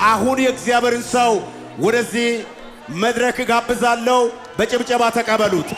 አሁን የእግዚአብሔርን ሰው ወደዚህ መድረክ ጋብዛለሁ። በጭብጨባ ተቀበሉት።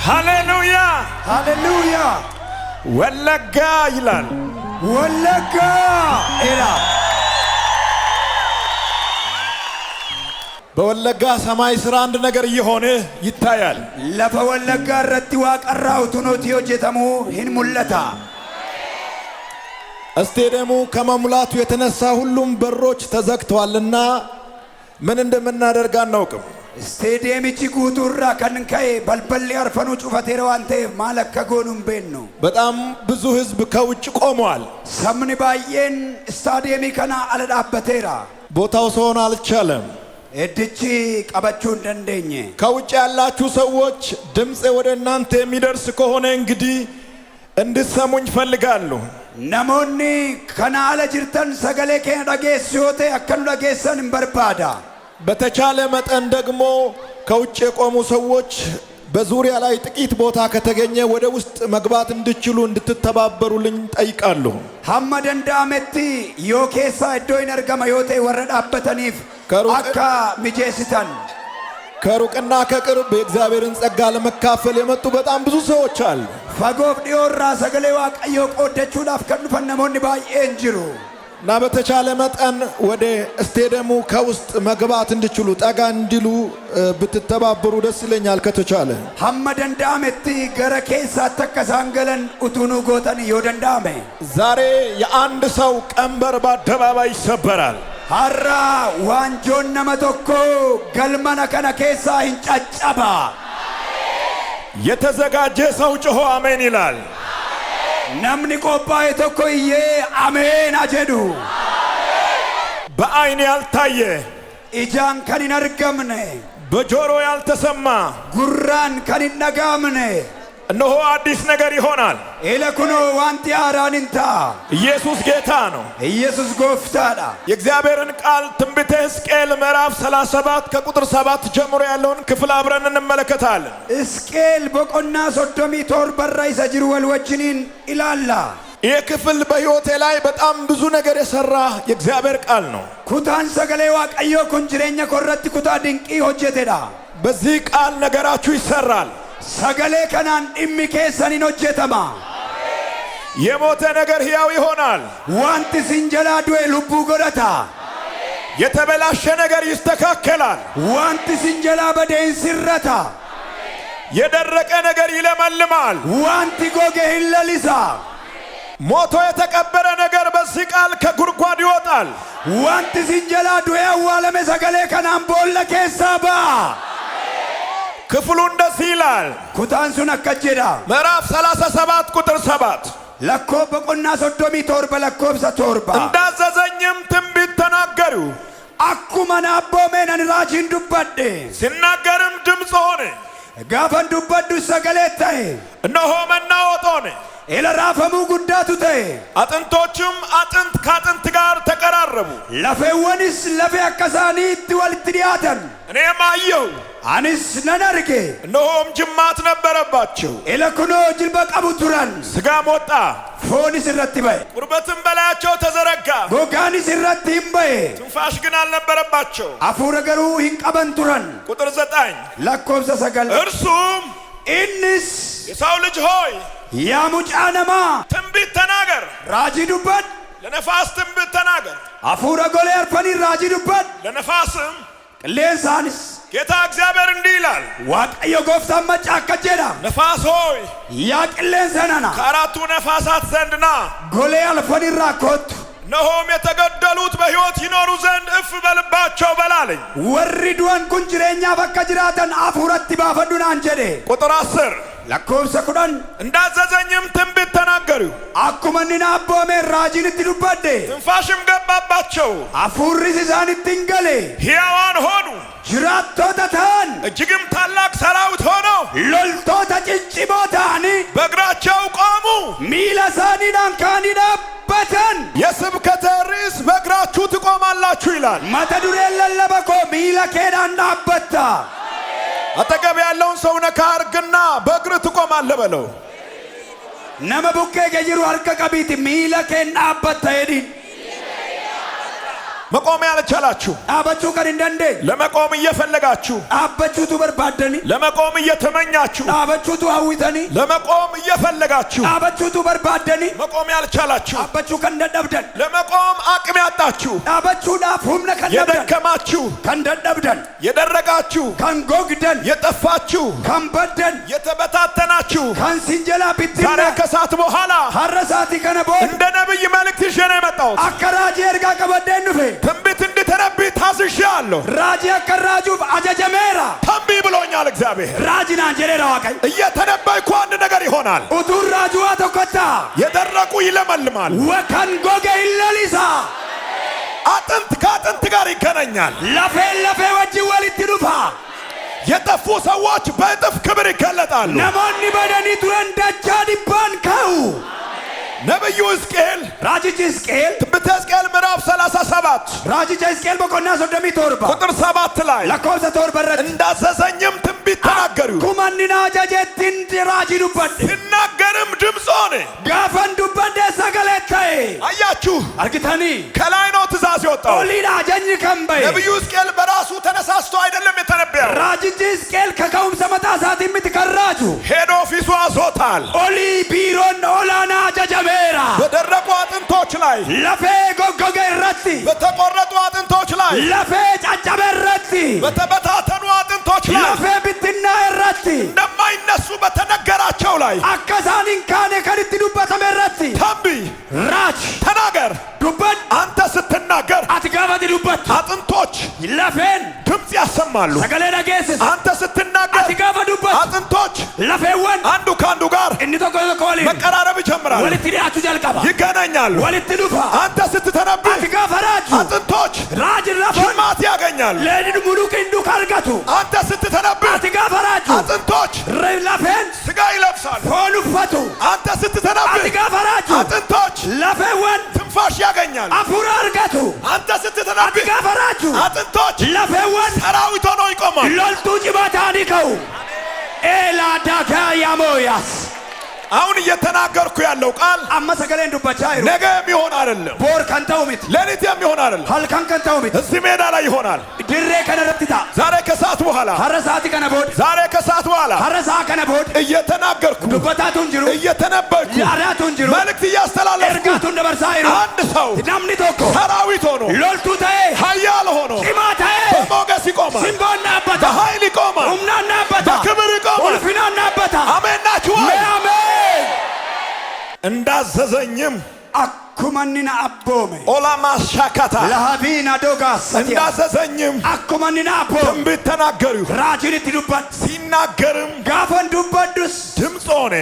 ሃሌሉያ ሃሌሉያ ወለጋ ይላል ወለጋ ይላል። በወለጋ ሰማይ ስራ አንድ ነገር እየሆነ ይታያል። ለፈ ወለጋ ረቲ ዋቀራው ቱኖቲዮ ጀተሙ ሂን ሙለታ ስቴዲየሙ ከመሙላቱ የተነሳ ሁሉም በሮች ተዘግተዋልና ምን እንደምናደርግ አናውቅም። ስቴዲየምቺ ጉቱራ ከንከይ በልበል ያርፈኑ ጩፈቴሮ አንተ ማለከ ጎኑም ቤን ነው። በጣም ብዙ ህዝብ ከውጭ ቆሟል። ሰምን ባየን ስታዲየሚ ከና አለዳበቴራ ቦታው ሰውን አልቻለም። እድቺ ቀበቹ እንደንደኝ ከውጭ ያላችሁ ሰዎች ድምጽ ወደ እናንተ የሚደርስ ከሆነ እንግዲህ እንድትሰሙኝ ፈልጋለሁ። ነሞኒ ከና አለ ጅርተን ሰገሌ ከነ ዳጌስዮቴ አከኑ ዳጌሰን እንበርባዳ በተቻለ መጠን ደግሞ ከውጭ የቆሙ ሰዎች በዙሪያ ላይ ጥቂት ቦታ ከተገኘ ወደ ውስጥ መግባት እንድችሉ እንድትተባበሩልኝ ጠይቃለሁ። ሐመደንዳመቲ ዮኬሳ እዶይን እርገመ ዮቴ ወረዳበተኒፍ አካ ሚጄሲተን ከሩቅና ከቅርብ የእግዚአብሔርን ጸጋ ለመካፈል የመጡ በጣም ብዙ ሰዎች አሉ። ፈጎፍ ዲዮራ ሰገሌ ዋቀዮ ቆደቹዳፍ ከኑፈን ነሞኒ ባየን ጅሩ እና በተቻለ መጠን ወደ ስቴዲየሙ ከውስጥ መግባት እንድችሉ ጠጋ እንዲሉ ብትተባበሩ ደስ ይለኛል ከተቻለ። ሐመደንዳመቲ ገረኬሳ ተከሳንገለን ኡቱኑ ጎተን ዮደንዳሜ ዛሬ የአንድ ሰው ቀንበር በአደባባይ ይሰበራል። ሀራ ዋንጆን ነመቶኮ ገልመነ ከነ ኬሳ hincaccaba የተዘጋጀ ሰው ጮሆ አሜን ይላል። ነምኒ ቆባዬ ተኮዬ አሜን አጀዱ በአይን ያልታየ ኢጃን ከኒን አርገምነ በጆሮ ያልተሰማ ጉራን ከኒን ነጋምነ እነሆ አዲስ ነገር ይሆናል። ኤለኩኖ ዋንቲ አራንንታ ኢየሱስ ጌታ ነው። ኢየሱስ ጎፍታዳ የእግዚአብሔርን ቃል ትንቢተ ሕዝቅኤል ምዕራፍ 37 ከቁጥር 7 ጀምሮ ያለውን ክፍል አብረን እንመለከታለን። ሕዝቅኤል በቆና ሶዶሚ ቶርበራ ይሰጅሩ ወልወጅኒን ኢላላ ይህ ክፍል በሕይወቴ ላይ በጣም ብዙ ነገር የሰራ የእግዚአብሔር ቃል ነው። ኩታን ሰገሌ ዋቀዮ ኩንጅሬኛ ኮረቲ ኩታ ድንቂ ሆጀቴዳ በዚህ ቃል ነገራችሁ ይሰራል። ሰገሌ ከናን ዲሚ ኬሰኒን ሆጀተማ የሞተ ነገር ሕያው ይሆናል። ዋንቲ ሲንጀላ ዱዌ ልቡ ጎደታ የተበላሸ ነገር ይስተካከላል። ዋንቲ ሲንጀላ በዴን ሲረታ የደረቀ ነገር ይለመልማል። ዋንቲ ጎጌ ሂለሊሳ ሞቶ የተቀበረ ነገር በዚህ ቃል ከጉድጓድ ይወጣል። ዋንቲ ሲንጀላ ዱዌ አዋለሜ ሰገሌ ከናን ቦለ ኬሳባ ክፍሉ እንደዚህ ይላል። ኩታንሱን አከጀዳ ምዕራፍ 37 ቁጥር 7 ለኮ በቆና ሶዶሚ ቶርበ ለኮብሰ ቶርባ እንዳዘዘኝም ትንቢት ተናገሩ። አኩመን አቦሜነን ራጂን ዱበዴ ሲናገርም ድምፅ ሆነ። ጋፈን ዱበዱ ሰገሌታዬ እነሆ መናወጥ ሆነ። ኤለራፈሙ ጉዳቱ ተዬ አጥንቶችም አጥንት ከአጥንት ጋር ተቀራረቡ። ለፌወንስ ለፌ አከሳኒት ወልት ዲያተን እኔም አየሁ አንስ ነነርጌ እነሆም ጅማት ነበረባቸው። ኤለኩኖ ጅልበ ቀቡ ቱራን ሥጋም ወጣ፣ ፎንስ ረቲ በይ ቁርበትም በላያቸው ተዘረጋ። ጎጋንስ ረቲ እምበይ ትንፋሽ ግን አልነበረባቸው። አፉረ ገሩ ሂንቀበን ቱራን ቁጥር 9 ለኮብሰ ሰገል እርሱም ኢንስ የሰው ልጅ ሆይ ያ ሙጫነማ ትንቢት ተናገር፣ ራጂ ዱበድ ለነፋስ ትንቢት ተናገር። አፉረ ጎሌ አርፈኒ ራጂ ዱበድ ለነፋስም ቅሌሳንስ ጌታ እግዚአብሔር እንዲህ ይላል፣ ዋቀዮ ጎፍታን መጫ አከጀዳ ነፋስ ሆይ ያ ቅሌሰናና ከአራቱ ነፋሳት ዘንድ ና። ጎሌ አልፈኒ ራኮቱ ነሆም የተገደሉት በሕይወት ይኖሩ ዘንድ እፍ በልባቸው በላለኝ። ወሪዱን ኩንጅሬኛ በከ ጅራተን አፉረት ባፈዱን አንጀዴ ቁጥር 10 ለኮብሰ ኩዳን እንዳዘዘኝም ትንቢት ተናገሩ። አኩመኒና አቦሜ ራጂን ትዱበዴ ትንፋሽም ገባባቸው። አፉሪስ ኢሳን ትንገሌ ሕያዋን ሆኑ። ጅራቶታ ታን እጅግም ታላቅ ሰራዊት ሆነው ሎልቶታ ጭጭቦታኒ በእግራቸው ቆሙ። ሚለሳኒ ዳንካኒ ዳበተን የስብከተ ርዕስ በእግራችሁ ትቆማላችሁ ይላል። መተዱሬ ለለበኮ ሚለ ኬዳን ዳበታ አጠገብ ያለውን ሰው ነካ አርግና በእግር ትቆማለህ በለው። ነመ ቡኬ ገጅሩ አርቀ ቀቢት ሚለ ኬን ዳበታ ሄዲን መቆም ያልቻላችሁ አበቹ ቀን እንደንዴ ለመቆም እየፈለጋችሁ አበቹቱ በርባደኒ ለመቆም እየተመኛችሁ አበቹቱ ሀዊተኒ ለመቆም እየፈለጋችሁ አበቹቱ በርባደኒ መቆም ያልቻላችሁ አበቹ ከንደደብደን ለመቆም አቅም ያጣችሁ አበቹ ዳፍ ሁምነ ከንደብደን የደከማችሁ ከንደደብደን የደረጋችሁ ከንጎግደን የጠፋችሁ ከንበደን የተበታተናችሁ ከንሲንጀላ ቢትና ዛሬ ከሰዓት በኋላ ሀረሳቲ ከነቦን እንደ ነብይ መልእክት ይዤ ነው የመጣሁት። አከራጂ እርጋ ቀበደን ኑፌ ትንቢት እንድተነብይ ታዝዣለሁ። ራጂ አከራጁፍ አጀጀሜራ ተንብይ ብሎኛል እግዚአብሔር። ራጂና አንጀሌራ ዋቀይ እየተነበይኩ አንድ ነገር ይሆናል። ኡቱን ራጁዋ ተኮታ የደረቁ ይለመልማል። ወከን ጎገ ይለሊሳ አጥንት ከአጥንት ጋር ይገናኛል። ለፌ ለፌ ወጂ ወሊት ዱፋ የጠፉ ሰዎች በእጥፍ ክብር ይገለጣሉ። ነሞኒ በደኒ ቱረን ደቻ ዲባን ከው ነብዩ ሕዝቅኤል ራጂች ሕዝቅኤል ትንቢተ ሕዝቅኤል ምዕራፍ 37 ራጂች ሕዝቅኤል በቆና ሶዶሚ ቶርባ ቁጥር 7 ላይ ለኮብሰ ቶርበረት እንዳዘዘኝም ትንቢት ተናገሩ። ኩመኒና ጀጀቲን ራጂ ዱበድ ሲናገርም ድምፅ ሆነ። ጋፈን ዱበደ ሰገለታይ አያችሁ፣ አርግተኒ ከላይ ነው ትእዛዝ የወጣው። ኦሊና ጀኝ ከምበይ ነብዩ ሕዝቅኤል በራሱ ተነሳስቶ አይደለም የተነበየው። ራጂች ሕዝቅኤል ከከውም ሰመጣ ሳት የምትከራጁ ሄድ ኦፊሱ አዞታል። ኦሊ ቢሮን ኦላና ጀጀሜራ በደረቁ አጥንቶች ላይ ለፌ ጎጎገ ረቲ በተቆረጡ አጥንቶች ላይ ለፌ ጫጫበ ረቲ በተበታተኑ አጥንቶች ላይ ለፌ ብትና ረቲ እንደማይነሱ በተነገራቸው ላይ አከሳኒን ካኔ ከድት ዱበተመ ረቲ ተንብይ ራች ተናገር። ዱበት አንተ ስትናገር አትጋበድ ዱበት አጥንቶች ለፌን ድምፅ ያሰማሉ። ሰገሌ ደጌስስ አንተ ስትናገር አትጋበድ ዱበት አጥንቶች ለፌወን አንዱ ከአንዱ ጋር እንዲተቆቆሊ መቀራረብ ይጀምራሉ፣ ወልት ዲያቹ ጀልቀባ ይገናኛሉ። ወልት ዱፋ አንተ ስትተነብይ አትጋፈራጁ አጥንቶች ራጅ ለፎን ጅማት ያገኛሉ። ለድን ሙሉ ክንዱ ካልጋቱ አንተ ስትተነብይ አትጋፈራጁ አጥንቶች ለፌን ስጋ ይለብሳሉ። ፎኑፈቱ አንተ ስትተነብይ አትጋፈራጁ አጥንቶች ለፌወን ትንፋሽ ያገኛሉ። አፉራ አርገቱ አንተ ስትተነብይ አትጋፈራጁ አጥንቶች ለፌወን ሰራዊት ሆነው ይቆማሉ። ሎልቱ ጭባታኒከው ኤላ ዳጋ ያሞያስ አሁን እየተናገርኩ ያለው ቃል አመሰገሌን ዱበቻ ይሩ ነገ የሚሆን አይደለም። ቦር ከንተው ሚት ሌሊት የሚሆን አይደለም። ሀልካን ከንተው ሚት እዚህ ሜዳ ላይ ይሆናል። ድሬ ከነረትታ ዛሬ ከሰዓት በኋላ ሀረሳቲ ከነቦድ ዛሬ ከሰዓት በኋላ ሀረሳ ከነቦድ እየተናገርኩ ዱበታቱን ጅሩ እየተነበይኩ አራቱን ጅሩ መልእክት እያስተላለፍኩ ኤርጋቱን ደበርሳ ይሩ አንድ ሰው ናምኒ ቶኮ ሰራዊት ሆኖ ሎልቱ ተኤ ኃያል ሆኖ ጭማታ በሞገስ ይቆማል፣ ሲምቦና አበታ በኃይል ይቆማል፣ ኡምናና አበታ በክብር ይቆማል። ኡልፊናና አበታ አሜን ናችኋል። አሜን እንዳዘዘኝም አኩመኒና አቦሜ ኦላማሻካታ ለሃቢና ዶጋስ እንዳዘዘኝም አኩመኒና አቦ ትንቢት ተናገሩ። ራጂን ትዱበት ሲናገርም ጋፈን ዱበዱስ ድምፅ ሆነ።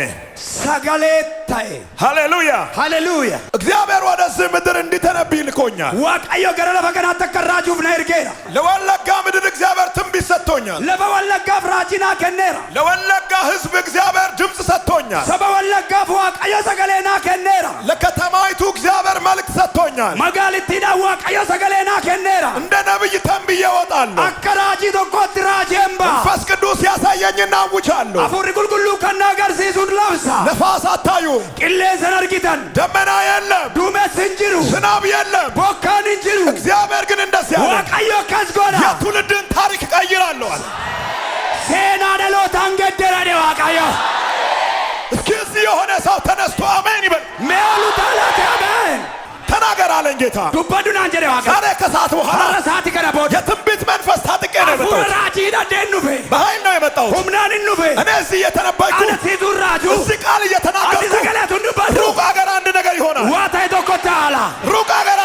ሰገሌታዬ ሃሌሉያ ሃሌሉያ እግዚአብሔር ወደዚህ ምድር እንዲተነብይ ልኮኛል። ዋቀዮ ገረ ለፈገና ተከራጁፍ ነይርጌራ ለወለጋ ምድር እግዚአብሔር ትንቢት ሰጥቶኛል። ለበወለጋ ፍራጂና ከኔራ ለወለጋ ሕዝብ እግዚአብሔር ድምፅ ሰጥቶኛል። ሰበወለጋ ዋቀዮ ሰገሌና ከኔራ ለከተማይቱ እግዚአብሔር መልእክት ሰጥቶኛል። መጋሊቲና ዋቀዮ ሰገሌና ከኔራ እንደ ነብይ ተንብዬ እወጣለሁ። አከራጂ ቶኮት ራጄምባ መንፈስ ቅዱስ ያሳየኝና አውጃለሁ። አፉሪ ጉልጉሉ ከናገርሲሱን ለብሳ ነፋስ አታዩም፣ ቅሌሰን አርጊተን ደመና የለም፣ ዱሜት እንጅሩ ዝናብ የለም፣ ቦካን እንጅሩ እግዚአብሔር ግን እንደዚህ አለ፣ ዋቀዮ ከዝጎና የትውልድን ታሪክ ቀይራለሁ አለ። ሴና ደሎታን ገደረኔ ዋቀዮ እስኪ እዚህ የሆነ ሰው ተነስቶ አሜን ይበል። ሜሉ ታላቴ አሜን ተናገር አለኝ ጌታ። ዱበዱን አንጀሬ ዋቀ ዛሬ ከሰዓት በኋላ ሀረሳቲ ከነቦድ የትንቢት መንፈስ ታጥቄ ነው የመጣሁት። አፉራጂ ደኑፌ በኃይል ነው የመጣሁት። ሁምናን ኑፌ እኔ እዚህ እየተነበይኩ አነሲቱን ራጁ እዚህ ቃል አዲ እየተናገርኩ ሰገሌቱን ዱበዱ ሩቅ አገር አንድ ነገር ይሆናል። ዋታይ ቶኮታላ ሩቅ አገር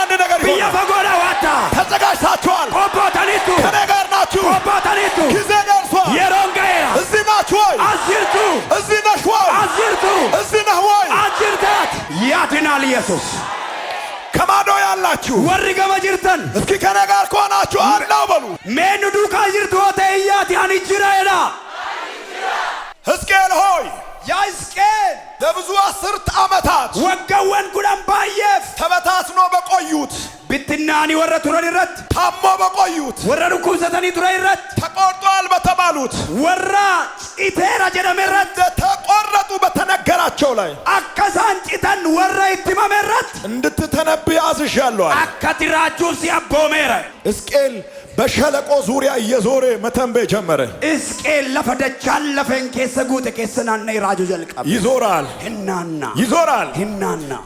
ተዘጋጅታችኋል። ቆቦተኒቱ ከኔ ጋር ናችሁ። ቆቦተኒቱ ጊዜ ደርሷል። የሮንጋዬራ እዚህ ናችሁ ወይ? አዝርቱ እዚህ ነሽ ወይ? አዝርቱ እዚህ ነህ ወይ? አዝርታት ያድናል ኢየሱስ። ከማዶ ያላችሁ ወሪ ገመጅርተን እስኪ ከኔ ጋር ከሆናችሁ አላው በሉ። ሜኑ ዱካ ጅርቱ ወተያት ያንጅራይላ ሕዝቅኤል ሆይ ያ ሕዝቅኤል ለብዙ 10 ዓመታት ወገወን ጉዳን ባየፍ ተበታትኖ በቆዩት ብትናኒ ወረ ቱረንረት ታሞ በቆዩት ወረ ኩሰተኒ ቱረንረት ተቆርጧል በተባሉት ወራ ኢቴራ ጀደመረት ተቆረጡ በተነገራቸው ላይ አከሳን ጭተን ወራ ይትመመረት እንድትተነብይ አዝዣለሁ። አከትራጁ ሲያቦሜረ ሕዝቅኤል በሸለቆ ዙሪያ እየዞረ መተንበይ ጀመረ። ሕዝቅኤል ለፈደቻል ለፈን ከሰጉት ከሰናና ይራጁ ጀልቀም ይዞራል ይዞራል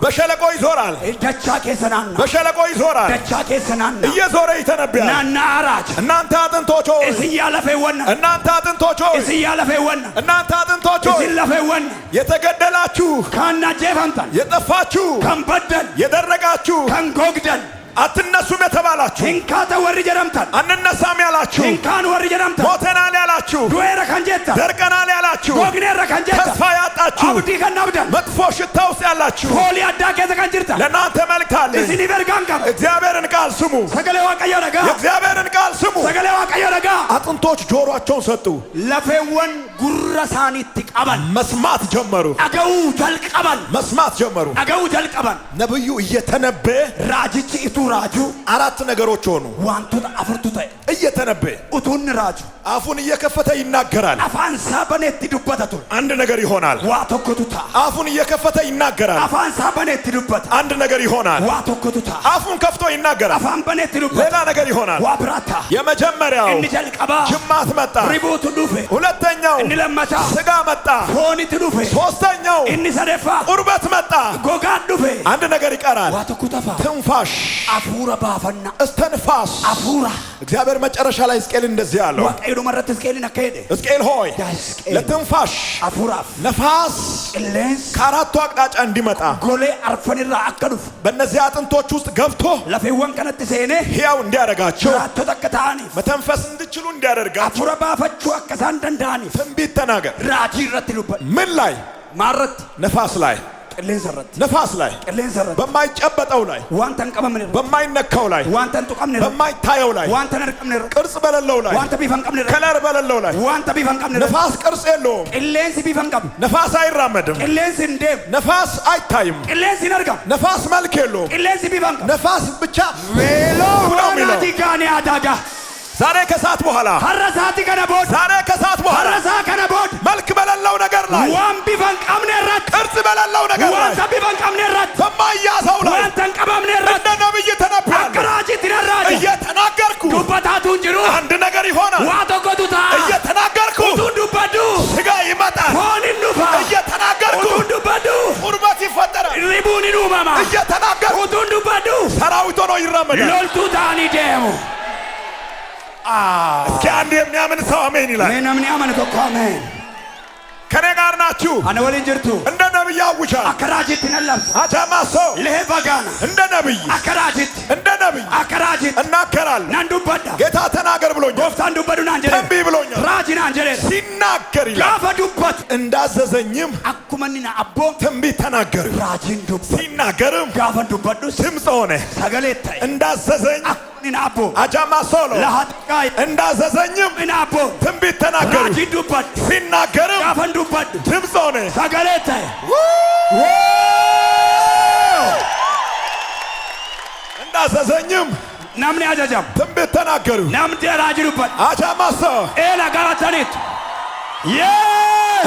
በሸለቆ ይዞራል ደቻ ከሰናና በሸለቆ ይዞራል ደቻ ከሰናና እየዞረ ይተነብያል። ናና አራጅ እናንተ አጥንቶች ሆይ እስያለፈወና እናንተ አጥንቶች ሆይ እስያለፈወና እናንተ አጥንቶች ሆይ እስያለፈወና የተገደላችሁ ካና ጀፋንታን የጠፋችሁ ከንበደን የደረጋችሁ ከንጎግደን አትነሱም የተባላችሁ እንካተ ወሪ ጀረምታን አንነሳም ያላችሁ እንካን ወሪ ጀረምታን ሞተናል ያላችሁ ዱኤረ ከንጀታ ደርቀናል ያላችሁ ጎግኔረ ከንጀታ ተስፋ ያጣችሁ አብዲ ከናብዳን መጥፎ ሽታ ውስጥ ያላችሁ ሆሊ አዳከ ተከንጅርታ ለእናንተ መልእክት አለ። እስኒ በርጋንካ እግዚአብሔርን ቃል ስሙ። ሰገሌ ዋቀዮ ነጋ የእግዚአብሔርን ቃል ስሙ። ሰገሌ ዋቀዮ ነጋ አጥንቶች ጆሮአቸውን ሰጡ። ለፈወን ጉረሳኒት ቀበል መስማት ጀመሩ። አገው ጀልቀበል መስማት ጀመሩ። አገው ጀልቀበል ነብዩ እየተነበየ ራጅቺ ኢቱ ራጁ 4 ነገሮች ሆኑ። ዋንቱት አፍርቱት እየተነበየ ኡቱን ራጁ አፉን እየከፈተ ይናገራል። አፋንሳ በኔት ዱበታቱ አንድ ነገር ይሆናል። ዋተኮቱታ አፉን እየከፈተ ይናገራል። አፋንሳ በኔት ዱበት አንድ ነገር ይሆናል። ዋተኮቱታ አፉን ከፍቶ ይናገራል። አፋን በኔት ዱበት ሌላ ነገር ይሆናል። ዋብራታ የመጀመሪያው እንጀልቀባ ጅማት መጣ። ሪቦቱ ዱፌ ሁለተኛው እንለመታ ስጋ መጣ። ፎኒት ዱፌ ሶስተኛው እንሰደፋ ቁርበት መጣ። ጎጋ ዱፌ አንድ ነገር ይቀራል። ዋተኮተፋ ትንፋሽ አፉራ ባፈና እስተንፋስ አፉራ እግዚአብሔር መጨረሻ ላይ ሕዝቅኤል እንደዚህ አለው። ዋቀይዶ መረት ሕዝቅኤልን አከሄደ ሕዝቅኤል ሆይ ለትንፋሽ አፉራፍ ነፋስ ቅሌንስ ከአራቱ አቅጣጫ እንዲመጣ ጎሌ አርፈንራ አከዱፍ በእነዚህ አጥንቶች ውስጥ ገብቶ ለፌወን ከነት ሴኔ ሕያው እንዲያደርጋቸው ራቶ ተከታኒ መተንፈስ እንዲችሉ እንዲያደርጋቸው አፉራ ባፈቹ አከሳን ደንዳኒ ትንቢት ተናገር። ራጂ ረትሉበት ምን ላይ? ማረት ነፋስ ላይ ቅሌን ሰረት ነፋስ ላይ ቅሌን ሰረት በማይጨበጠው ላይ ዋንተን ቀበምን በማይነካው ላይ ዋንተን ጡቀምን በማይታየው ላይ ዋንተን እርቅምን ቅርጽ በሌለው ላይ ዋንተ ቢፈንቀምን ከለር በሌለው ላይ ዋንተ ቢፈንቀምን ነፋስ ቅርጽ የለውም። ቅሌን ሲቢፈንቀም ነፋስ አይራመድም። ቅሌን ሲንዴም ነፋስ አይታይም። ቅሌን ሲነርጋም ነፋስ መልክ የለውም። ቅሌን ሲቢፈንቀም ነፋስ ብቻ ቬሎ ነው የሚለው። ዋናቲ ጋኒ አዳጋ ዛሬ ከሰዓት በኋላ ሀረሳቲ ከነቦድ ዛሬ ከሰዓት በኋላ ሀረሳ ከነቦድ መልክ በሌለው ነገር ላይ ዋን ቢፈንቀምን ረት ቅርጽ በሌለው ነገር ላይ ዋንተ ቢፈንቀምን ረት በማያዘው ላይ ዋንተን ቀበምን ረት እንደ ነብይ ተነብያለሁ። አቅራጂ ትነራጂ እየተናገርኩ ዱበታቱን ጅሩ አንድ ነገር ይሆናል። ዋተኮቱታ እየተናገርኩ ኡቱን ዱበዱ ስጋ ይመጣል። ፎኒን ዱፋ እየተናገርኩ ኡቱን ዱበዱ ቁርበት ይፈጠራል። ሪቡኒን ኡመማ እየተናገርኩ ኡቱን ዱበዱ ሰራዊት ሆኖ ይራመዳል። ሎልቱ ታኒ ደሙ እስኪ አንድ የሚያምን ሰው አሜን ይላል። ነምን ያመን ተቆመን ከኔ ጋር ናችሁ። አነ ወሊን ጅርቱ እንደ ነብይ አውጃለሁ። አከራጂት ነለም አጃማሶ ለሄባጋና እንደ ነብይ አከራጂት እንደ ነብይ አከራጂት እናገራለሁ። ናንዱበዳ ጌታ ተናገር ብሎኛል። ጎፍታን ዱበዱን አንጀለ ተንብይ ብሎኛል። ራጂን አንጀለ ሲናገር ይላል ጋፈ ዱበት እንዳዘዘኝም አኩመኒና አቦ ትንቢት ተናገር። ራጂን ዱበት ሲናገርም ጋፈ ዱበዱስ ድምፅ ሆነ። ሰገሌታይ እንዳዘዘኝ አኩመኒና አቦ አጃማሶሎ ለሃጥቃይ እንዳዘዘኝም እና አቦ ትንቢት ተናገር። ራጂን ዱበት ሲናገርም ጋፈ ዱበት ድምፅ ሆነ። ሰገሌታይ እንዳዘዘኝም ናምን ያጃጃም ትንቢት ተናገሩ። ናምን ራጂዱበት አጃማሶ ኤላ ጋራታኒት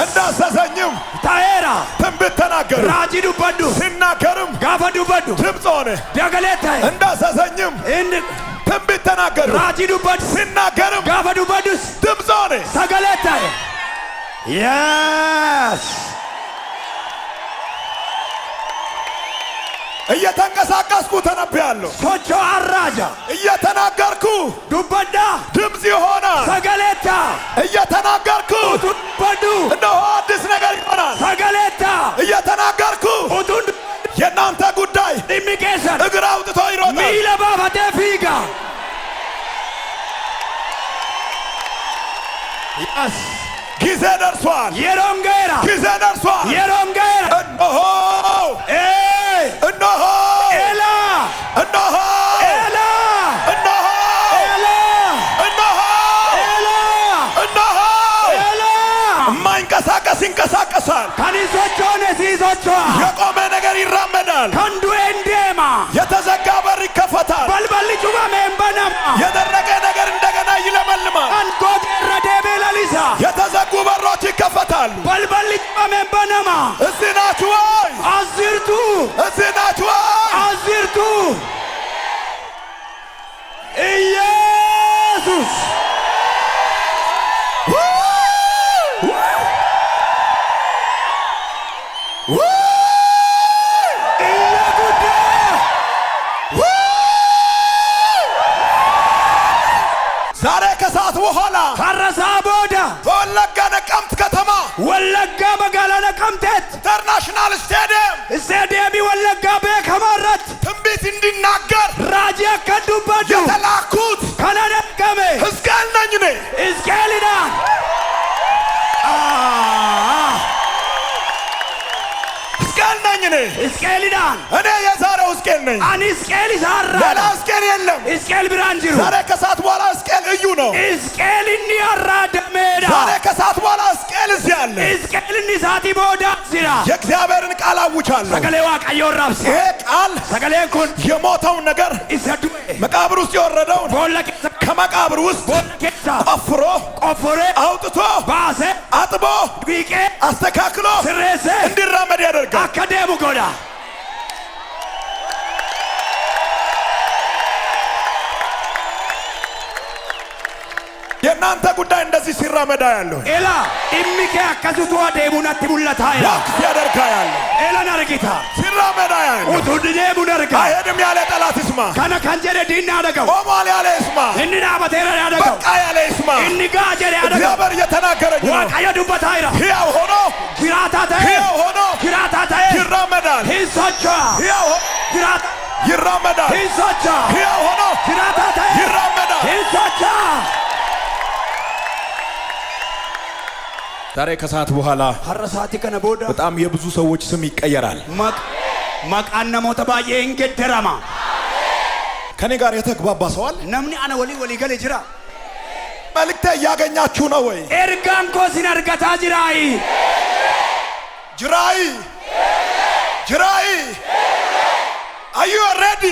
እንዳዘዘኝም ታኤራ ትንቢት ተናገሩ። ራጂዱበዱ ሲናገርም ጋፈ ዱበዱ ድምፅ ሆነ። ደገሌታይ እንዳዘዘኝም እንድ ትንቢት ተናገሩ። ራጂዱበት ሲናገርም ጋፈ ዱበዱስ ድምፅ ሆነ። ሰገሌታይ የስ እየተንቀሳቀስኩ ተነብያለሁ። ሶቾ አራጃ እየተናገርኩ ዱበዳ ድምፅ ይሆናል። ሰገሌታ እየተናገርኩ ኡቱበዱ እነሆ አዲስ ነገር ይሆናል። ሰገሌታ እየተናገርኩ ኡቱን የእናንተ ጉዳይ ኢሚጌሰን እግር አውጥቶ ይሮጣል። ሚለባፈቴ ፊጋ ጊዜ ደርሷል። የሮንጌራ ጊዜ ደርሷል። የሮንጌራ እነሆ እነሆ ኤላ እነሆ ኤላ እነሆ ኤላ እነሆ ኤላ እነሆ ኤላ የማይንቀሳቀስ ይንቀሳቀሳል። ከኒሶቾን ሲሶቿ የቆመ ነገር ይራመዳል። ከንዱ ኤንዴማ የተዘጋ በር ይከፈታል። በልበል ጩባሜን በነማ የደረቀ ነገር እንደገና ይለመልማል። አንጎ ረዴቤ ለሊሳ የተዘጉ በሮች ይከፈታሉ። በልበል ጩባሜን በነማ እዚህ ናችሁ ወይ? አዝርቱ እዚህ ናችሁ ወይ? አዝርቱ ኢየሱስ ዛሬ ከሰዓት በኋላ ካረሳ ቦዳ በወለጋ ነቀምት ከተማ ወለጋ መጋላ ነቀምቴት ኢንተርናሽናል ስቴዲየም ወለጋ በከማረት ትንቢት እንዲናገር ራጂ አከዱባዱ የተላኩት ከነነቀሜ ሕዝቅኤል ነኝ እኔ። ሕዝቅኤልና ሕዝቅኤል ነኝ እኔ። ሕዝቅኤልና እኔ የዛሬው ሕዝቅኤል ነኝ። አኒ ሕዝቅኤል ይዛራ ሌላ ሕዝቅኤል የለም። ሕዝቅኤል ብራን ጅሩ ዛሬ ከሰዓት በኋላ ሕዝቅኤል እዩ ነው። ሕዝቅኤልኒ አራደሜዳ ዛሬ ከሰዓት በኋላ ሕዝቅኤል እዚህ አለ። ሕዝቅኤልኒ ሳቲ ቦዳ ሲራ የእግዚአብሔርን ቃል አውጃለሁ። ሰገሌ ዋቀዮ ራብሲ ይሄ ቃል ሰገሌን ኩን የሞተውን ነገር ኢሰዱ መቃብር ውስጥ የወረደውን ቦለቄሳ ከመቃብር ውስጥ ቦለቄሳ ቆፍሮ ቆፎሬ አውጥቶ ባሴ አጥቦ ቢቄ አስተካክሎ ስሬሴ እንዲራመድ ያደርጋል። አከዴሙ ጎዳ የእናንተ ጉዳይ እንደዚህ ሲራመዳ ያለው ኤላ ኢሚኬ አከሱቱ ደሙናት ሙለታ ኤላ ዋክ ሲያደርጋ ያለው ኤላ ናርጊታ ሲራመዳ ያለው ኡቱድ ደሙ ናርጋ አይሄድም ያለ ጠላት ይስማ። ከነ ከንጀደ ዲና አደገው ቆሟል ያለ ይስማ። እንና በቴራ ያደገው በቃ ያለ ይስማ። እንጋ ጀደ ያደገው እግዚአብሔር እየተናገረኝ ነው። ዋቃየ ዱበታ አይራ ሕያው ሆኖ ጅራታታ ሕያው ሆኖ ጅራታታ ይራመዳል። ሂሶቻ ሕያው ጅራታ ይራመዳል። ሂሶቻ ሕያው ሆኖ ጅራታታ ይራመዳል። ሂሶቻ ዛሬ ከሰዓት በኋላ ሀረሳቲ ከነ ቦዳ በጣም የብዙ ሰዎች ስም ይቀየራል። መቃነ ሞተ ባየ እንገደራማ ከኔ ጋር የተግባባ ሰው አለ? ነምኒ አነ ወሊ ገለ ጅራ መልእክቴ እያገኛችሁ ነው ወይ? ኤርጋን ኮ ሲነርገታ ጅራይ ጅራይ ጅራይ አዩ ሬዲ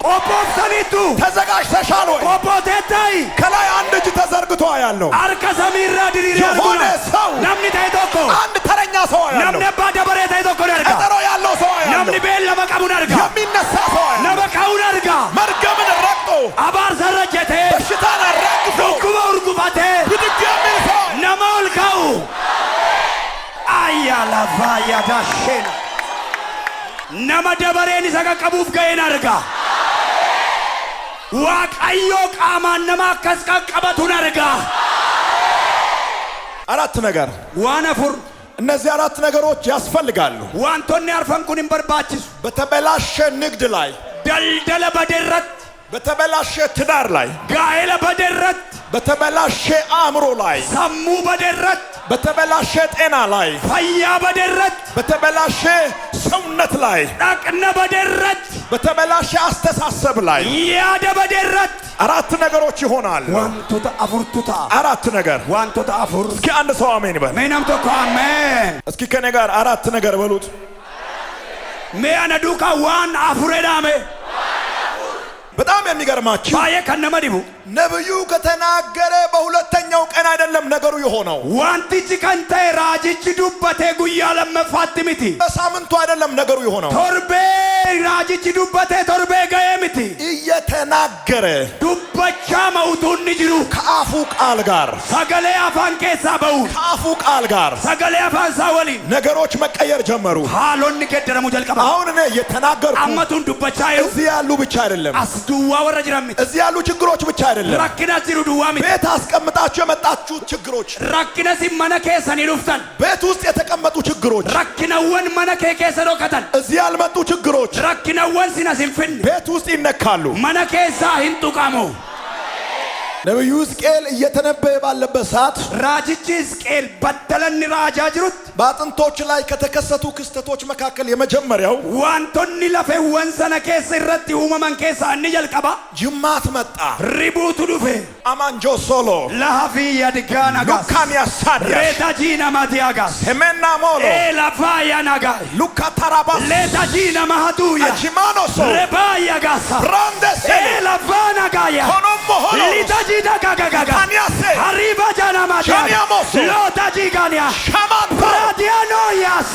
ቆጶፍተኒቱ ተዘጋጅተሻል ወይ? ቆጶቴታይ ከላይ አንድ እጅ ተዘርግቶ ያለው አርከ ሰሚራ ድሪሪ የሆነ ሰው ነምኒ ታይቶኮ አንድ ተረኛ ሰው ያለው ነምኒ አባ ደበሬ ታይቶኮ ነርጋ ቀጠሮ ያለው ሰው ያለው ነምኒ ቤል ለመቀቡ ነርጋ የሚነሳ ሰው ያለው ለመቃው ነርጋ መርገምን ረግጦ አባር ሰረጀቴ በሽታን ረግጦ ዱኩበ ኡርጉፋቴ ብድግ የሚል ሰው ነመልካው አያላፋ ያዳሼና ነመ ደበሬን ሰቀቀቡፍ ገይን አርጋ ዋቃዮ ቃማን ነማ ከስቀቀበቱን አርጋ አራት ነገር ዋነፉር እነዚህ አራት ነገሮች ያስፈልጋሉ። ዋንቶኒ አርፈንኩን በርባችሱ በተበላሸ ንግድ ላይ፣ ደልደለ በደረት በተበላሸ ትዳር ላይ፣ ጋኤለ በደረት በተበላሸ አእምሮ ላይ፣ ሰሙ በደረት በተበላሸ ጤና ላይ፣ ፈያ በደረት በተበላሸ ሰውነት ላይ፣ ዳቅነ በደረት በተበላሸ አስተሳሰብ ላይ ያደ በደረት አራት ነገሮች ይሆናል። ዋንቶታ አፉርቱታ አራት ነገር። ዋንቶታ አፉር እስኪ አንድ ሰው አሜን በል። ሜናም ቶኮ አሜን። እስኪ ከኔ ጋር አራት ነገር በሉት። ሜ አነዱካ ዋን አፉሬዳሜ በጣም የሚገርማችሁ ባየ ከነመዲቡ ነብዩ ከተናገረ በሁለተኛው ቀን አይደለም ነገሩ የሆነው። ዋንቲቺ ከንተ ራጂቺ ዱበቴ ጉያ ለመፋት ሚቲ በሳምንቱ አይደለም ነገሩ የሆነው። ቶርቤ ራጂቺ ዱበቴ ቶርቤ ገየ ሚቲ እየተናገረ ዱበቻ መውቱን ጅሩ ከአፉ ቃል ጋር ሰገሌ አፋን ኬሳ በው ከአፉ ቃል ጋር ሰገሌ አፋን ሳወሊ ነገሮች መቀየር ጀመሩ። ሃሎን ገደረሙ ጀልቀባ አሁን እኔ እየተናገርኩ አመቱን ዱበቻ ይሩ እዚህ ያሉ ብቻ አይደለም፣ አስዱዋ ወረጅራሚት እዚህ ያሉ ችግሮች ብቻ አይደለም፣ ራኪና ዚሩ ዱዋሚት ቤት አስቀምጣችሁ የመጣችሁ ችግሮች፣ ራኪና ሲመነ ኬሰን ይሩፍታን ቤት ውስጥ የተቀመጡ ችግሮች፣ ራኪናወን መነ ኬሰዶ ከተን እዚህ ያልመጡ ችግሮች ራኪናወን ሲነሲንፍን ቤት ውስጥ ይነካሉ። መነ ኬሳ ሂንጡቃሙ ነብዩ ሕዝቅኤል እየተነበየ ባለበት ሰዓት ራጅቺ ሕዝቅኤል በተለን ራጃ ጅሩት በአጥንቶች ላይ ከተከሰቱ ክስተቶች መካከል የመጀመሪያው ዋንቶኒ ለፈ ወንሰነ ኬስ ይረት ሁመመን ኬሳ እኒ ጀልቀባ ጅማት መጣ። ሪቡቱ ዱፌ አማንጆ ሶሎ ለሃፊ ያድጋና ጋስ ሉካን ያሳዲያ ሌታጂና ማቲያጋስ ሄሜና ሞሎ ኤላፋያ ናጋ ሉካ ታራባስ ሌታጂና ማሃቱያ አጂማኖ ሶ ረባያ ጋሳ ራንደሴ ኤላፋና ጋያ ኮኖሞ ሆሎ ሊታጂዳ ጋጋጋጋ ካኒያሴ አሪባ ጃና ማቲያ ሻኒያሞሶ ሎታጂ ጋኒያ ሻማን ራዲያኖያስ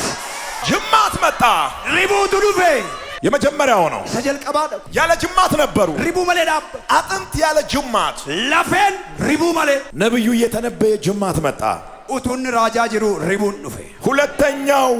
ጅማት መጣ። ሪቡቱ ዱፌ የመጀመሪያው ነው። ሰጀልቀባ ያለ ጅማት ነበሩ። ሪቡ መሌዳብ አጥንት ያለ ጅማት ለፌን ሪቡ መሌ ነብዩ እየተነበየ ጅማት መጣ። ኡቱን ራጃ ጅሩ ሪቡን ዱፌ ሁለተኛው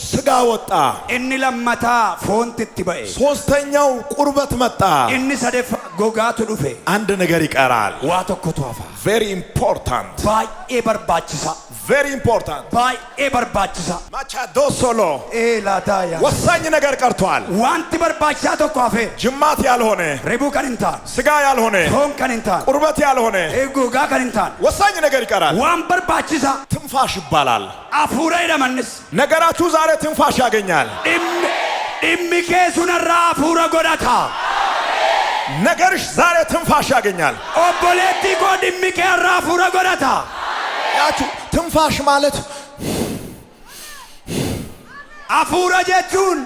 ስጋ ወጣ። እኒ ለመታ ፎንት ትበኤ ሶስተኛው ቁርበት መጣ። እኒ ሰደፋ ጎጋቱ ዱፌ አንድ ነገር ይቀራል። ዋቶኮቱ አፋ very important ባኤ በርባችሳ very important ባኤ በርባችሳ ማቻዶ ሶሎ ኤላታያ ወሳኝ ነገር ቀርቷል። ዋንቲ በርባችሳ ቶኮ አፌ ጅማት ያልሆነ ሪቡ ከንንታ ስጋ ያልሆነ ፎን ከንንታ ቁርበት ያልሆነ ጎጋ ከንንታ ወሳኝ ነገር ይቀራል። ዋን በርባችሳ ትንፋሽ ይባላል። አፉረ ደመንስ ነገራችሁ ዛሬ ትንፋሽ ያገኛል። ዲሚኬ ሱነራ አፉረ ጎዳታ ነገርሽ ዛሬ ትንፋሽ ያገኛል። ኦቦሌቲ ኮ ዲሚኬ ራ አፉረ ጎዳታ ያችሁ ትንፋሽ ማለት አፉረ ጀቹን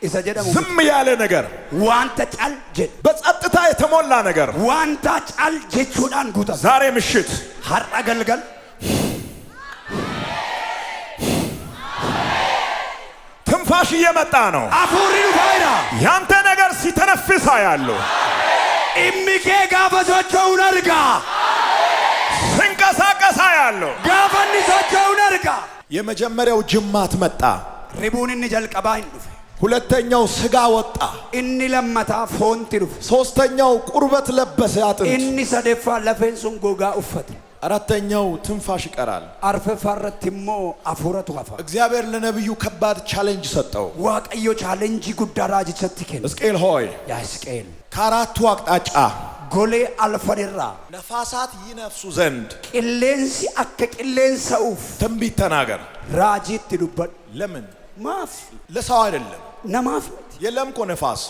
ኢሰ ጀደሙ ዝም ያለ ነገር፣ ዋንተ ጫል ጀድ በጸጥታ የተሞላ ነገር ዋንታ ጫል ጀቹዳን ጉታ ዛሬ ምሽት ሀራ ገልገል ትንፋሽ እየመጣ ነው። አፉሪ ዱፋይራ ያንተ ነገር ሲተነፍሳ ያለው ኢሚኬ ጋፈሶቸውን አርጋ ሲንቀሳቀሳ ያለው ጋፈኒሶቸውን አርጋ የመጀመሪያው ጅማት መጣ። ሪቡን እኒ ጀልቀባ ዱፌ ሁለተኛው ስጋ ወጣ። እኒ ለመታ ፎንቲ ዱፌ ሶስተኛው ቁርበት ለበሰ አጥንት። እኒ ሰደፋ ለፌንሱን ጎጋ ኡፈት አራተኛው ትንፋሽ ይቀራል። አርፈ ፋረትሞ አፉረቱ አፋ እግዚአብሔር ለነብዩ ከባድ ቻሌንጅ ሰጠው። ዋቀዮ ቻሌንጅ ጉዳራ ጅሰትከን ሕዝቅኤል ሆይ ያ ሕዝቅኤል ከአራቱ አቅጣጫ ጎሌ አልፈደራ ነፋሳት ይነፍሱ ዘንድ ቅሌንሲ አከ ቅሌንሰ ኡፍ ትንቢት ተናገር። ራጂት ዱበት ለምን? ማፍ ለሰው አይደለም። ነማፍ የለም እኮ ነፋስ።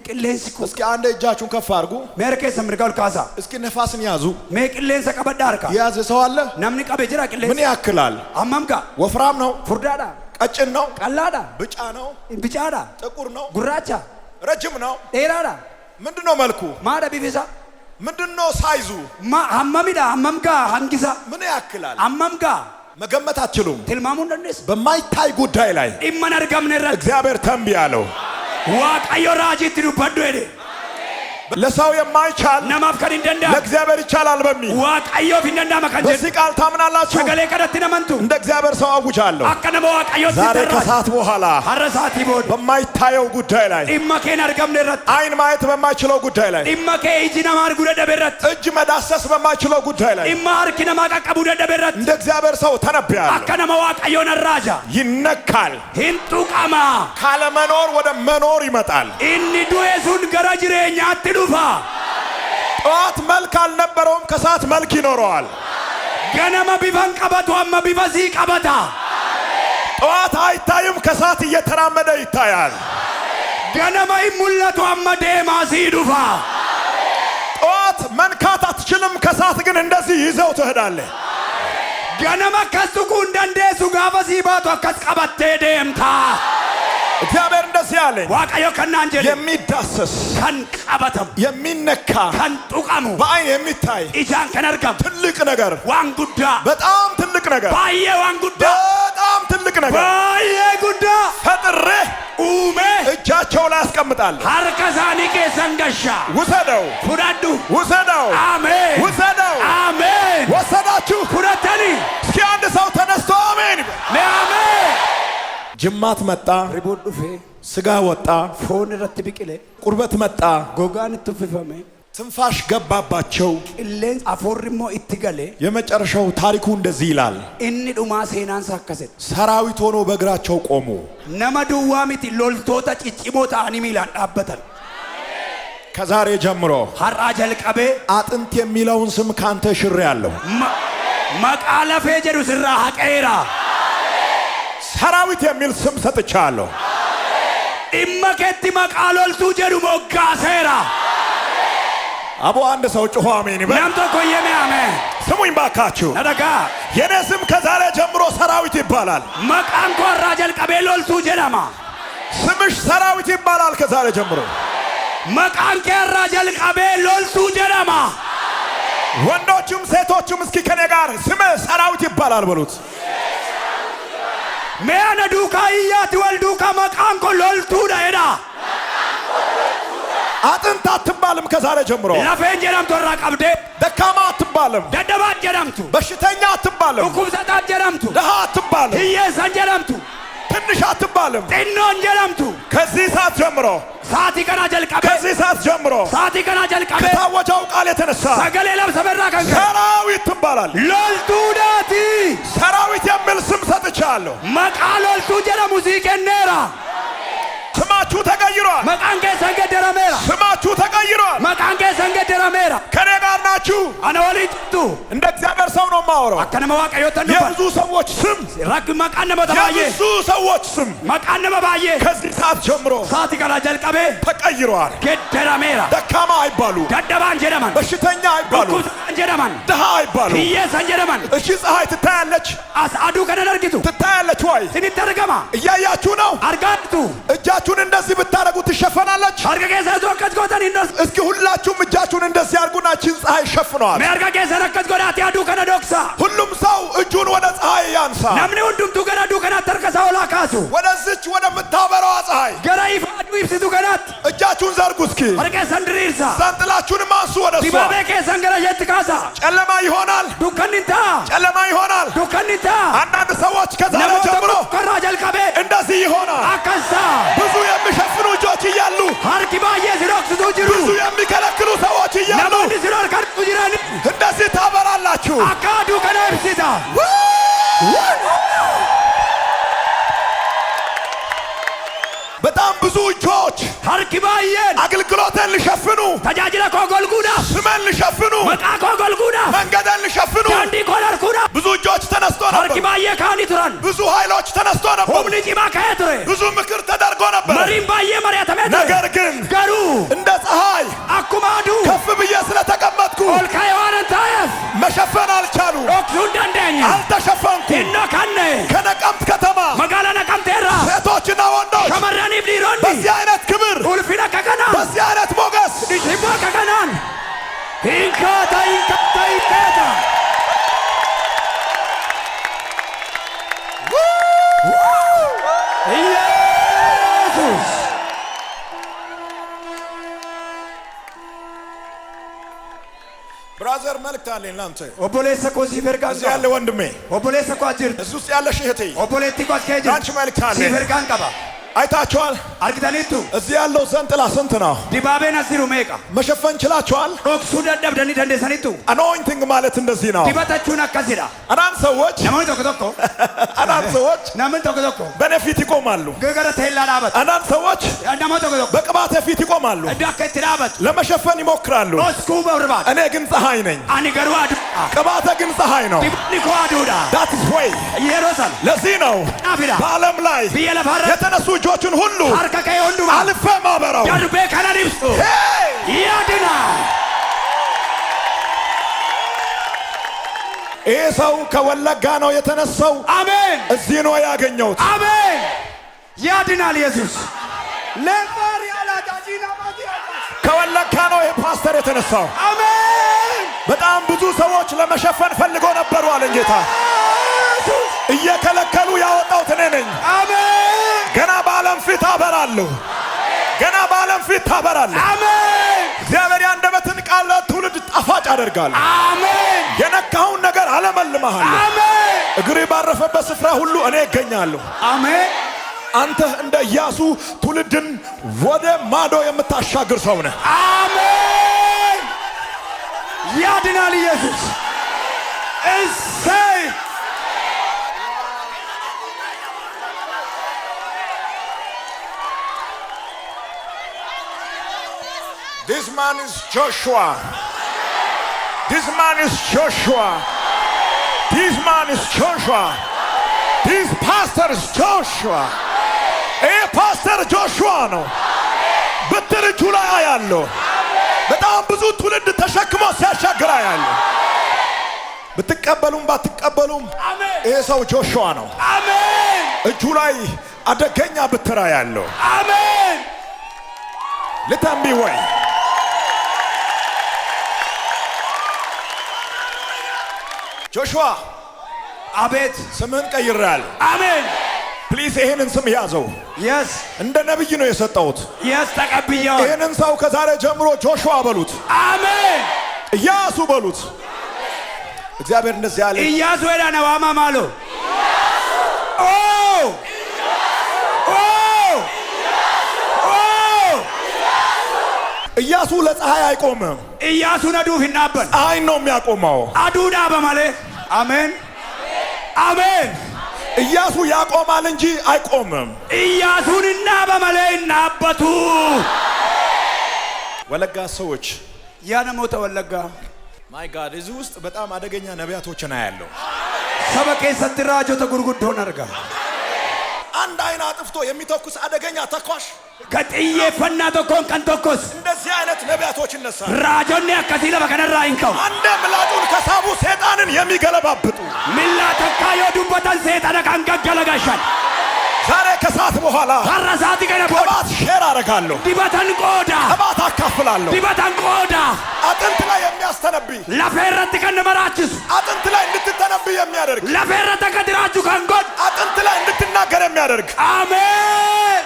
ቅሌንሲ ኮ እስኪ አንድ እጃችሁን ከፍ አድርጉ። ሜርኬ ሰምርጋል ካሳ እስኪ ነፋስን ያዙ። ሜ ቅሌንሰ ቀበዳርካ የያዘ ሰው አለ? ነምኒ ቀበ ጅራ ቅሌንሲ ምን ያክላል? አማምጋ ወፍራም ነው? ፉርዳዳ ቀጭን ነው? ቀላዳ ብጫ ነው? ቢጫዳ ጥቁር ነው? ጉራቻ ረጅም ነው? ዴራዳ ምንድነው መልኩ? ማዳ ቢቢሳ ምንድነው ሳይዙ? ሀመሚዳ ሀመምጋ ሀንጊሳ ምን ያክላል? አመምጋ መገመት አትችሉም። ትልማሙ እንደነስ በማይታይ ጉዳይ ላይ ኢማን አርጋምነራ እግዚአብሔር ተንቢ ያለው ዋቀዮ ራጂት ዱበዶ ሄደ ለሰው የማይቻል ነማፍ ከን እንደንዳ ለእግዚአብሔር ይቻላል በሚል ዋቀዮ ፊንደንዳ መከንጀ በዚህ ቃል ታምናላችሁ? ሰገሌ ቀደት ነመንቱ እንደ እግዚአብሔር ሰው አውጃለሁ። አከነመ ዋቀዮ ዛሬ ሲተራ ከሰዓት በኋላ ሀረሳት ይቦድ በማይታየው ጉዳይ ላይ ኢማኬን አርጋምነራት አይን ማየት በማይችለው ጉዳይ ላይ ኢማኬ ኢጂና ማርጉደ ደበረት እጅ መዳሰስ በማይችለው ጉዳይ ላይ ኢማ አርኪና ማቃቀቡደ ደበረት እንደ እግዚአብሔር ሰው ተነብያለሁ። አከነመ ዋቀዮ ነራጃ ይነካል። ሂንጡ ቀማ ካለመኖር ወደ መኖር ይመጣል። ኢኒ ዱኤሱን ገረ ጅሬኛት ዱፋ ጠዋት መልክ አልነበረውም፣ ከሰዓት መልክ ይኖረዋል። ገነመ ቢፈን ቀበቱ አመ ቢፈሲ ቀበታ ጠዋት አይታይም፣ ከሰዓት እየተራመደ ይታያል። ገነመ ይሙለቱ አመ ዴማሲ ዱፋ ጠዋት መንካት አትችልም፣ ከሰዓት ግን እንደዚህ ይዘው ትሄዳለህ። ገነመ ከሱቁ እንደንዴሱ ጋፈሲ ባቱ አከስ ቀበቴ ደምታ እግዚአብሔር እንደዚህ አለኝ፣ ዋቀዮ ከናንጀል የሚዳሰስ ከን ቀበተም የሚነካ ከን ጡቀሙ በአይን የሚታይ ኢጃን ከነርገም ትልቅ ነገር፣ ዋን ጉዳ በጣም ትልቅ ነገር፣ ባየ ዋን ጉዳ በጣም ትልቅ ነገር ባየ ጉዳ ፈጥሬ ኡሜ እጃቸው ላይ አስቀምጣለሁ። ሀርከሳኒ ቄሰንገሻ ውሰደው፣ ፉዳዱ ውሰደው፣ አሜን ውሰደው። አሜን ወሰዳችሁ። ፉደተኒ እስኪ አንድ ሰው ተነስቶ አሜን ይበል። አሜን ጅማት መጣ፣ ሪቦድ ዱፌ ስጋ ወጣ፣ ፎን ረት ቢቅሌ ቁርበት መጣ፣ ጎጋን ትፍፈመ ትንፋሽ ገባባቸው። ቅሌን አፎርሞ ኢትገሌ የመጨረሻው ታሪኩ እንደዚህ ይላል። እኒ ዱማ ሴናን ሳከሰት ሰራዊት ሆኖ በእግራቸው ቆሙ። ነመ ዱዋ ሚቲ ሎልቶታ ጭጭሞ ታኒ ሚላን ዳበተን ከዛሬ ጀምሮ ሀራ ጀልቀቤ አጥንት የሚለውን ስም ካንተ ሽሬአለሁ። መቃለፌ ጀዱ ስራ ሀቀራ ሰራዊት የሚል ስም ሰጥቻለሁ። ኢመከቲ መቃሎልቱ ጀዱ ሞጋሴራ አቦ አንድ ሰው ጮሆ አሜን ይበል። ናምቶ ኮየሜ አሜን። ስሙኝ ባካችሁ፣ ነደጋ የኔ ስም ከዛሬ ጀምሮ ሰራዊት ይባላል። መቃንኮ ሀራ ጀልቀቤ ሎልቱ ጀዳማ ስምሽ ሰራዊት ይባላል ከዛሬ ጀምሮ። መቃንኬ ሀራ ጀልቀቤ ሎልቱ ጀዳማ ወንዶችም ሴቶችም እስኪ ከኔ ጋር ስም ሰራዊት ይባላል በሉት። ሜያነ ዱካ ኢያት ወልዱካ መቃንኮ ሎልቱ ዳይዳ አጥንት አትባልም ከዛሬ ጀምሮ። ለፌን ጀዳምቱ ራ ቀብዴ ደካማ አትባልም። ደደባት ጀዳምቱ በሽተኛ አትባልም። ኩብሰጣት ጀዳምቱ ድሃ አትባልም። ህየሰን ጀዳምቱ ትንሽ አትባልም። ጤኖን ጀዳምቱ ከዚህ ሰዓት ጀምሮ ሳቲ ቀና ጀልቀቤ ከዚህ ሰዓት ጀምሮ ሳቲ ቀና ጀልቀቤ ከታወጀው ቃል የተነሳ ሰገሌ ለብሰ በራ ከንከ ሰራዊት ትባላል። ሎልቱ ዳቲ ሰራዊት የሚል ስም ሰጥቻለሁ። መቃ ሎልቱ ጀደ ሙዚቄኔራ ስማችሁ ተቀይሯል። መቃንኬ ሰንገደረሜራ ስማችሁ ተቀይሯል። መቃንኬ ሰንገደረሜራ ከኔ ጋር ናችሁ። አነ ወሊቱ እንደ እግዚአብሔር ሰው ነው የማወራው። አከነመ ዋቀዮተን የብዙ ሰዎች ስም ራክ መቃነመ ተባየ የብዙ ሰዎች ስም መቃነመ ባየ ከዚህ ሰዓት ጀምሮ ሳቲ ቀና ጀልቀቤ ተቀይሯል። ገደረሜራ ደካማ አይባሉ፣ ደደባን ጀደማን በሽተኛ አይባሉ፣ ኩብሰጣን ጀደማን ድሃ አይባሉ። ህየሰን ጀደማን እሺ ፀሐይ ትታያለች፣ አስአዱ ከነደርጊቱ ትታያለች ወይ? ሲኒተርገማ እያያችሁ ነው። አርጋቱ እጃችሁን እንደዚህ ብታረጉ ትሸፈናለች። አርጋጌ ሰቶከት ጎተን ኢንዶስ እስኪ ሁላችሁም እጃችሁን እንደዚህ አርጉና እቺን ፀሐይ ሸፍነዋል። ሜርጋጌ ሰረከት ጎዳት ያዱ ከነዶክሳ ሁሉም ሰው እጁን ወደ ፀሐይ ያንሳ። ነምኒ ሁንዱምቱ ገነዱ ከናት ተርከሳ ወላካሱ ወደዚች ወደምታበራዋ ፀሐይ ገራ ይፋዱ ይብስቱ ከናት እጃችሁን ዘርጉ። እስኪ አርቄ ሰንድሪርሳ ዛንጥላችሁንም አንሱ ወደ እሷ። ዲባቤ ኬሰን ገረጀት ካሳ ጨለማ ይሆናል፣ ዱከኒታ ጨለማ ይሆናል። ዱከኒታ አንዳንድ ሰዎች ከዛሬ ጀምሮ ከራ ጀልቀቤ እንደዚህ ይሆናል። አከሳ ብዙ የሚሸፍኑ እጆች እያሉ ሃርኪ ባየ ሲሮክስቱ ጅሩ ብዙ የሚከለክሉ ሰዎች እያሉ ነሞኒ ሲሮር ከርጡ ጅራኒ እንደዚህ ታበራላችሁ። አካዱ ከነ ብሲታ በጣም ብዙ እጆች ሃርኪ ባየን አገልግሎትን ሊሸፍኑ፣ ተጃጅለ ኮጎልጉዳ ስምን ሊሸፍኑ፣ መቃ ኮጎልጉዳ መንገድን ሊሸፍኑ ዳንዲ ኮለርኩዳ ብዙ እጆች ተነስቶ ነበር። ሃርኪ ባየ ካኒ ቱራን ብዙ ኃይሎች ተነስቶ ነበር። ሁምኒ ጪማ ከየቱሬ ብዙ ምክር ተደርጎ ነበር። መሪም ባየ መሪያ ተመተ ነገር ግን ገሩ እንደ ፀሐይ አኩማዱ ከፍ ብዬ ስለተቀመጥኩ ኦልካ የዋነን ታየፍ መሸፈን አልቻሉ። ኦክሱ እንደንደኛ አልተሸፈንኩ። ኢኖ ካነ ከነቀምት ከተማ መጋላ ነቀምቴራ ሴቶችና ወንዶች ሸመራኒ ብዲሮኒ በዚህ አይነት ክብር፣ ኡልፊና ከከና በዚህ አይነት ሞገስ ዲሽቦ ከከናን ኢንካታ ኢንካታ ኢንካታ ኢየሱስ ብራዘር መልእክት አለኝ ላንተ። ኦቦሌሰ ኮሲ ፈርጋን እዚህ ያለ ወንድሜ፣ ኦቦሌሰ ኳጅር እዚህ ውስጥ ያለሽ እህቴ ኦቦሌቲ ኳስከጅ ላንቺ መልእክት አለኝ። ሲፈርጋን ቀባ አይታችኋል? አርግተኒቱ እዚህ ያለው ዘንጥላ ስንት ነው? ዲባቤን አሲሩ ሜቃ መሸፈን ችላችኋል? ኦክሱ ደደብደኒ ደንደሰኒቱ አኖይንቲንግ ማለት እንደዚህ ነው። ዲበተቹን አከሲዳ አንዳንድ ሰዎች ነሞኒ ቶኮ ቶኮ አንዳንድ ሰዎች ነምን ቶኮ ቶኮ በእኔ ፊት ይቆማሉ። ገገረ ተላ ዳበት አንዳንድ ሰዎች ነሞ ቶኮ ቶኮ በቅባቴ ፊት ይቆማሉ፣ ዳከት ዳበት ለመሸፈን ይሞክራሉ። ኦስኩ በርባት እኔ ግን ፀሐይ ነኝ። አኒ ገሩ አዱ ቅባቴ ግን ፀሐይ ነው። ዲባኒ ኮ አዱዳ ዳት ኢዝ ወይ ኢየሩሳሌም ለዚህ ነው አፊዳ በዓለም ላይ ቢየለፋረ የተነሱ እጆችን ሁሉ አርከ ከየወንዱማ አልፌ ማበራው ዳርቤ ከናዲብሱ ያድና ይህ ሰው ከወለጋ ነው የተነሳው። አሜን። እዚህ ነው ያገኘሁት። አሜን። ያድናል ኢየሱስ ለፋር ያላዳጂና ማዲያ ከወለጋ ነው ይህ ፓስተር የተነሳው። አሜን። በጣም ብዙ ሰዎች ለመሸፈን ፈልጎ ነበሩ አለኝ ጌታ። እየከለከሉ ያወጣሁት እኔ ነኝ። አሜን። ገና በዓለም ፊት አበራለሁ። ገና በዓለም ፊት ታበራለህ። አሜን። እግዚአብሔር የአንደበትን ቃል ለትውልድ ጣፋጭ አደርጋለሁ። አሜን። የነካውን ነገር አለመልምሃለሁ። አሜን። እግሬ ባረፈበት ስፍራ ሁሉ እኔ እገኛለሁ። አሜን። አንተ እንደ ኢያሱ ትውልድን ወደ ማዶ የምታሻግር ሰው ነህ። አሜን። ያድናል ኢየሱስ። እሰይ This man is Joshua. This man is Joshua. This man is Joshua. This pastor is Joshua. pastor Joshua ነው በትር እጁ ላይ ያለው በጣም ብዙ ትውልድ ተሸክሞ ሲያሻግራ ያለው ብትቀበሉም ባትቀበሉም ይሄ ሰው ጆሹዋ ነው አሜን እጁ ላይ አደገኛ በትራ ያለው አሜን ለታምቢ ወይ ጆሹዋ አቤት ስምን ቀይራል አሜን ፕሊዝ ይሄንን ስም ያዘው yes እንደ ነብይ ነው የሰጠውት yes ተቀብያው ይሄንን ሰው ከዛሬ ጀምሮ ጆሹዋ በሉት አሜን ኢያሱ በሉት እግዚአብሔር እንደዚህ ያለ ኢያሱ ወዳና ዋማማሎ ኦ ኢያሱ ለፀሐይ አይቆምም ኢያሱ ነዱፍ ይናበል ፀሐይ ነው የሚያቆመው አዱዳ በማለ አሜን አሜን ኢያሱ ያቆማል እንጂ አይቆምም ኢያሱንና በማለ እናበቱ ወለጋ ሰዎች ያነሞተ ወለጋ ማይ ጋድ እዚህ ውስጥ በጣም አደገኛ ነቢያቶችን አያለው ሰበከ ሰትራጆ ተጉርጉዶን አርጋ አንድ አይና አጥፍቶ የሚተኩስ አደገኛ ተኳሽ ከጥዬ ፈና ተኮን ከንተኮስ እንደዚህ አይነት ነቢያቶች ይነሳሉ ራጆን ያከሲለ በከነራ አይንከው አንደ ምላጡን ከሳቡ ሰይጣንን የሚገለባብጡ ሚላተካዮ ዱበታን ሰይጣን ካንገገለጋሻል ዛሬ ከሰዓት በኋላ ታራሳት ገነቦ ከባት ሼር አረጋለሁ ዲበታን ቆዳ ከባት አካፍላለሁ ዲበታን ቆዳ አጥንት ላይ የሚያስተነብይ ለፈረጥ ከነመራችስ አጥንት ላይ እንድትተነብይ የሚያደርግ ለፈረጥ ከድራጁ ካንጎድ አጥንት ላይ እንድትናገር የሚያደርግ አሜን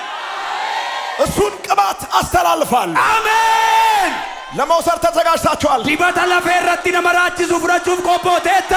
እሱን ቅባት አስተላልፋለሁ አሜን ለመውሰድ ተዘጋጅታችኋል ዲበታ ለፈረጥ ነመራችስ ፍራቹፍ ቆፖቴታ